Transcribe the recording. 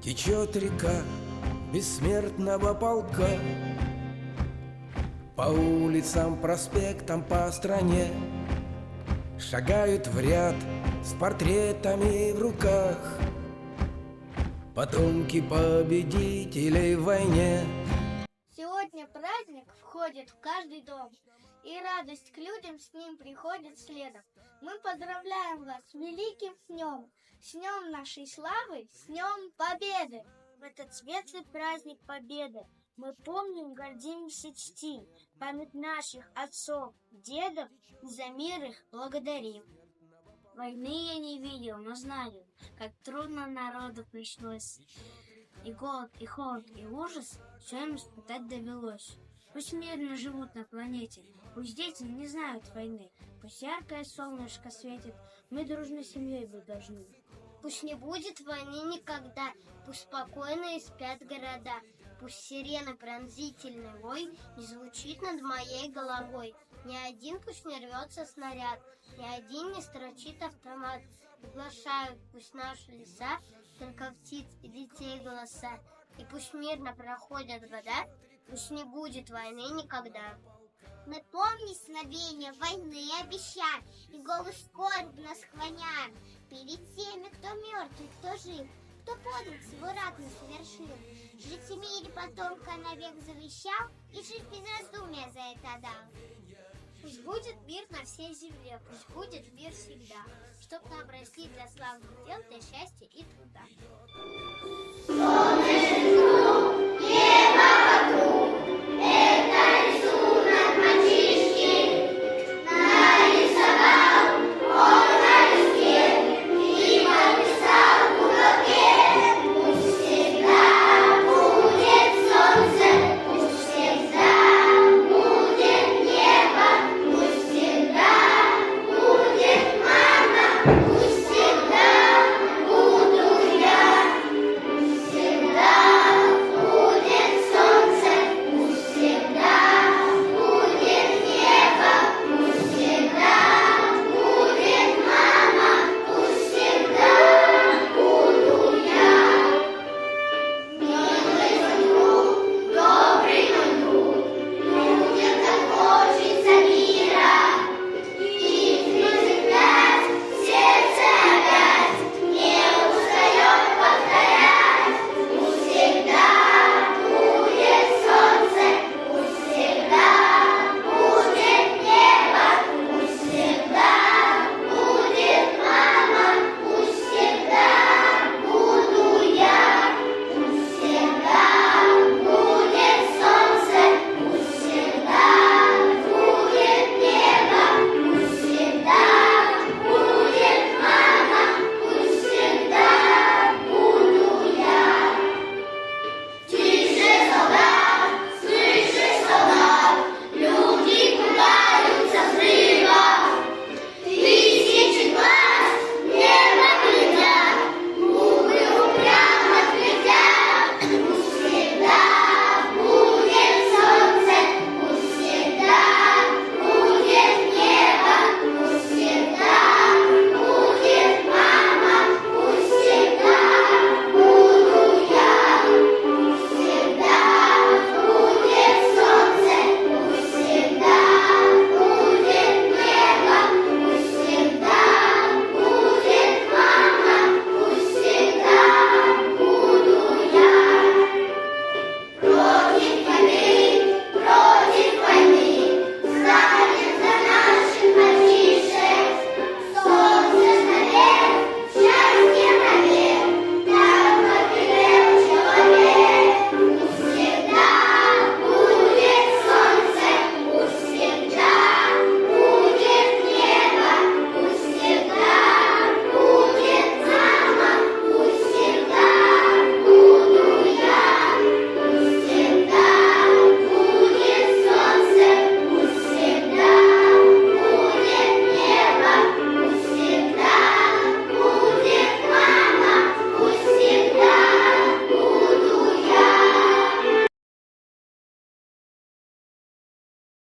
Течет река бессмертного полка по улицам, проспектам, по стране. Шагают в ряд с портретами в руках потомки победителей в войне. Сегодня праздник входит в каждый дом, и радость к людям с ним приходит следом. Мы поздравляем вас с великим днем, с днем нашей славы, с днем Победы! В этот светлый праздник Победы мы помним, гордимся, чтим память наших отцов, дедов, и за мир их благодарим. Войны я не видел, но знаю, как трудно народу пришлось. И голод, и холод, и ужас все им испытать довелось. Пусть мирно живут на планете, пусть дети не знают войны, пусть яркое солнышко светит, мы дружной семьей быть должны. Пусть не будет войны никогда, пусть спокойно спят города, пусть сирена пронзительный вой не звучит над моей головой. Ни один пусть не рвется снаряд, ни один не строчит автомат. Приглашают пусть наши леса, только птиц и детей голоса. И пусть мирно проходят года, пусть не будет войны никогда. Мы помним сновения войны и обещаем, и голос скорбно склоняем перед теми, кто мертв и кто жив, кто подвиг свой ратный совершил. Жить в мире потомка навек завещал, и жить без раздумия за это дал. Пусть будет мир на всей земле, пусть будет мир всегда, чтоб нам росли для славных дел, для счастья и труда.